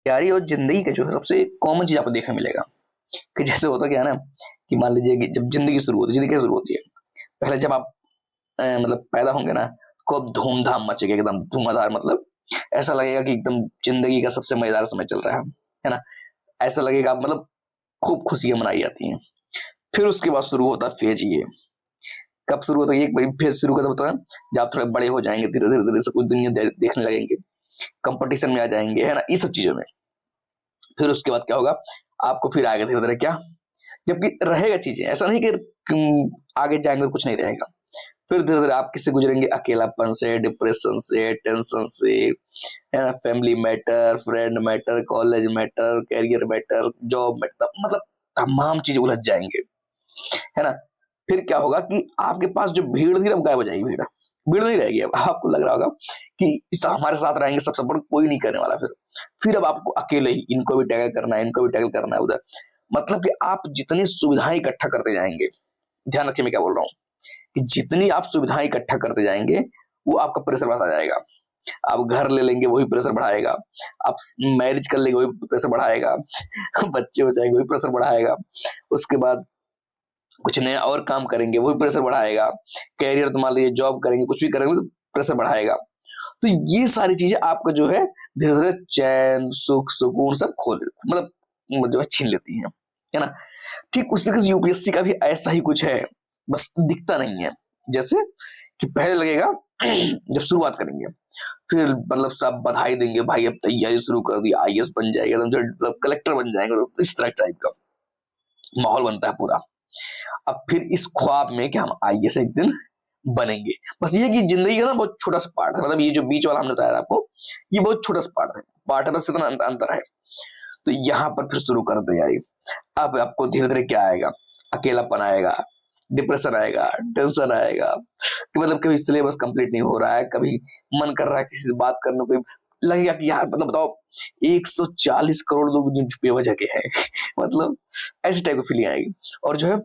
तैयारी और जिंदगी का जो है सबसे कॉमन चीज आपको देखने मिलेगा कि जैसे होता क्या है ना कि मान लीजिए कि जब जिंदगी शुरू होती है, जिंदगी कैसे शुरू होती है? पहले जब आप मतलब पैदा होंगे ना, तो अब धूमधाम मचेगा एकदम धुआंधार, मतलब ऐसा लगेगा कि एकदम जिंदगी का सबसे मजेदार समय चल रहा है ना? ऐसा लगेगा मतलब खूब खुशियां मनाई जाती हैं। फिर उसके बाद शुरू होता है फेज ये। कब शुरू होता है ये? भाई फेज शुरू कब होता है? जब आप थोड़े बड़े हो जाएंगे, धीरे धीरे धीरे सब कुछ दुनिया देखने लगेंगे, कंपटीशन में आ जाएंगे, है ना, ये सब चीजों में। फिर उसके बाद क्या होगा? आपको फिर आगे धीरे धीरे क्या, जबकि रहेगा चीजें, ऐसा नहीं कि आगे जाएंगे तो कुछ नहीं रहेगा। फिर धीरे धीरे आप किससे गुजरेंगे? अकेलापन से, डिप्रेशन से, टेंशन से, है ना, family matter, friend matter, college matter, career matter, job matter, मतलब तमाम चीज उलझ जाएंगे, है ना? फिर क्या होगा कि आपके पास जो भीड़ थी ना, वो गायब हो जाएगी। भीड़ भीड़ नहीं रहेगी। अब आपको लग रहा होगा कि हमारे साथ रहेंगे सब सपोर्ट, कोई नहीं करने वाला। फिर अब आपको अकेले ही इनको भी टैकल करना है, इनको भी टैकल करना है उधर। मतलब कि आप जितनी सुविधाएं इकट्ठा करते जाएंगे, ध्यान रखिए मैं क्या बोल रहा हूँ, कि जितनी आप सुविधाएं इकट्ठा करते जाएंगे, वो आपका प्रेशर बढ़ता जाएगा। आप घर ले लेंगे, वही प्रेशर बढ़ाएगा। आप मैरिज कर लेंगे, वही प्रेशर बढ़ाएगा। बच्चे हो जाएंगे, वही प्रेशर बढ़ाएगा। उसके बाद कुछ नया और काम करेंगे, वही प्रेशर बढ़ाएगा। कैरियर तो मान लीजिए जॉब करेंगे, कुछ भी करेंगे तो प्रेशर बढ़ाएगा। तो ये सारी चीजें आपका जो है धीरे धीरे चैन, सुख, सुकून सब खोल, मतलब जो है छीन लेती है ना? ठीक उस तरीके से यूपीएससी का भी ऐसा ही कुछ है, बस दिखता नहीं है। जैसे कि पहले लगेगा जब शुरुआत करेंगे, फिर मतलब सब बधाई देंगे, भाई अब तैयारी शुरू कर दी, आईएएस बन जाएगा, मतलब कलेक्टर बन जाएंगे, तो इस तरह टाइप का माहौल बनता है पूरा। अब फिर इस ख्वाब में कि हम आईएएस एक दिन बनेंगे, बस ये कि जिंदगी का ना बहुत छोटा सा पार्ट है, मतलब ये जो बीच वाला हमने बताया था आपको, ये बहुत छोटा सा पार्ट है, बस इतना अंतर है। तो यहाँ पर फिर शुरू कर तैयारी। अब आपको धीरे धीरे क्या आएगा? अकेलापन आएगा, डिप्रेशन आएगा, टेंशन आएगा कि मतलब कभी सिलेबस कंप्लीट नहीं हो रहा है, कभी मन कर रहा है किसी से बात करने को, लगेगा कि यार मतलब बताओ 140 करोड़ लोग बेवजह के हैं। मतलब ऐसी टाइप की फीलिंग आएगी। और जो है,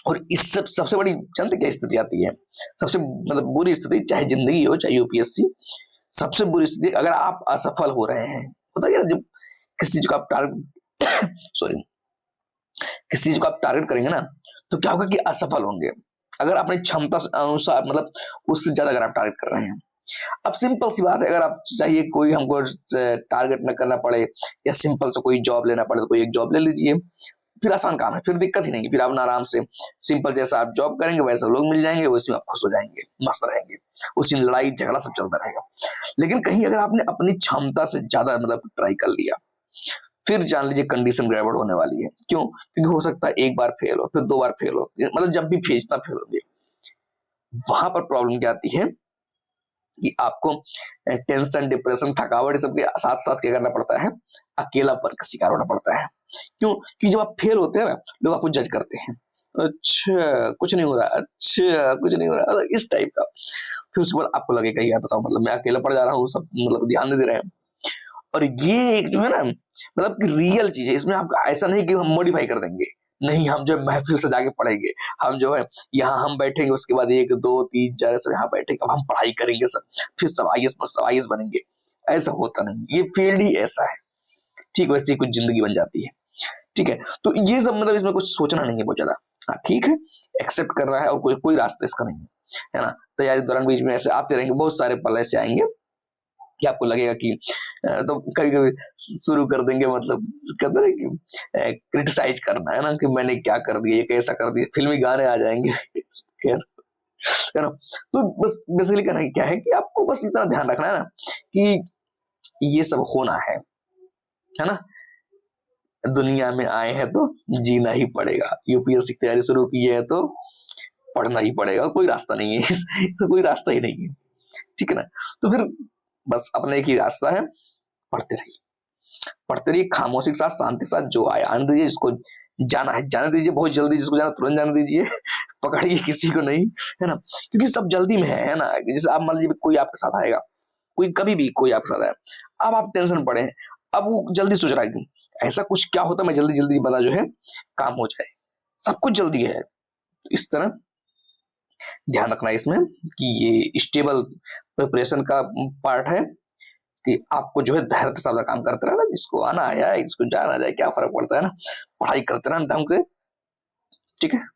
और इस सब सबसे बड़ी जानते क्या स्थिति आती है? सबसे मतलब बुरी स्थिति, चाहे जिंदगी हो चाहे यूपीएससी, सबसे बुरी स्थिति अगर आप असफल हो रहे हैं। होता है जब किसी चीज को आप टारगेट सॉरी किसी चीज को आप टारगेट करेंगे ना, तो क्या होगा कि असफल होंगे अगर अपनी क्षमता से अनुसार, मतलब उससे ज्यादा अगर आप टारगेट कर रहे हैं। अब सिंपल सी बात है, अगर आप चाहिए कोई हमको टारगेट न करना पड़े या सिंपल से कोई जॉब लेना पड़े, तो कोई एक जॉब ले लीजिए, फिर आसान काम है, फिर दिक्कत ही नहीं। फिर आप आराम से सिंपल जैसा आप जॉब करेंगे वैसे लोग मिल जाएंगे, उसी में आप खुश हो जाएंगे, मस्त रहेंगे, उसी में लड़ाई झगड़ा सब चलता रहेगा। लेकिन कहीं अगर आपने अपनी क्षमता से ज्यादा मतलब ट्राई कर लिया, फिर जान लीजिए कंडीशन गड़बड़ होने वाली है। क्यों? क्योंकि हो सकता है एक बार फेल हो, फिर दो बार फेल हो, मतलब जब भी भेजना फेल होंगे। वहां पर प्रॉब्लम क्या आती है कि आपको टेंशन, डिप्रेशन, थकावट सबके साथ साथ क्या करना पड़ता है? अकेलापन का शिकार होना पड़ता है। क्यों? कि जब आप फेल होते हैं ना, लोग आपको जज करते हैं, अच्छा कुछ नहीं हो रहा, अच्छा कुछ नहीं हो रहा, मतलब इस टाइप का। फिर उसके बाद आपको लगेगा यार बताओ, मतलब मैं अकेला पड़ जा रहा हूँ, सब मतलब ध्यान नहीं दे रहे हैं। और ये एक जो है ना, मतलब कि रियल चीज है, इसमें आपका ऐसा नहीं कि हम मॉडिफाई कर देंगे। नहीं, हम जो है महफिल सजा के पढ़ेंगे, हम जो है यहाँ हम बैठेंगे, उसके बाद एक दो तीन चार सब यहाँ बैठेंगे, अब हम पढ़ाई करेंगे सब, फिर सब आईएएस बनेंगे। ऐसा होता नहीं, ये फील्ड ही ऐसा है। ठीक वैसे ही कुछ जिंदगी बन जाती है। ठीक है, तो ये सब मतलब इसमें कुछ सोचना नहीं है बहुत ज्यादा। हाँ ठीक है, एक्सेप्ट कर रहा है, और कोई कोई रास्ता इसका नहीं है ना? तैयारी के दौरान बीच में ऐसे आते रहेंगे, बहुत सारे पल ऐसे आएंगे कि आपको लगेगा कि तो कभी कभी शुरू कर देंगे, मतलब कहते हैं कि क्रिटिसाइज करना, है ना, कि मैंने क्या कर दिया, ये कैसा कर दिया, फिल्मी गाने आ जाएंगे। खैर, है ना? तो बस बेसिकली कहना क्या है कि आपको बस इतना ध्यान रखना है ना कि ये सब होना है ना? दुनिया में आए हैं तो जीना ही पड़ेगा। यूपीएससी की तैयारी शुरू की है तो पढ़ना ही पड़ेगा, कोई रास्ता नहीं है। तो कोई रास्ता ही नहीं है। ठीक है ना? तो फिर बस अपना एक ही रास्ता है, पढ़ते रहिए, पढ़ते रहिए, खामोशी के साथ, शांति के साथ, जो आए आने दीजिए, जिसको जाना है जाने दीजिए, बहुत जल्दी जिसको जाना तुरंत जाने दीजिए। पकड़िए किसी को नहीं, है ना? क्योंकि सब जल्दी में है ना? जैसे आप मान लीजिए कोई आपके साथ आएगा, कोई कभी भी कोई आपके साथ आया, अब आप टेंशन पड़े हैं, अब वो जल्दी सोच रहा है कि ऐसा कुछ क्या होता, मैं जल्दी जल्दी बना जो है काम हो जाए, सब कुछ जल्दी है। इस तरह ध्यान रखना है इसमें कि ये स्टेबल प्रिपरेशन का पार्ट है, कि आपको जो है धैर्य के साथ काम करते रहना, जिसको आना आया, जिसको जाना जाए, क्या फ़र्क पड़ता है ना? पढ़ाई करते रहना ढंग से, ठीक है?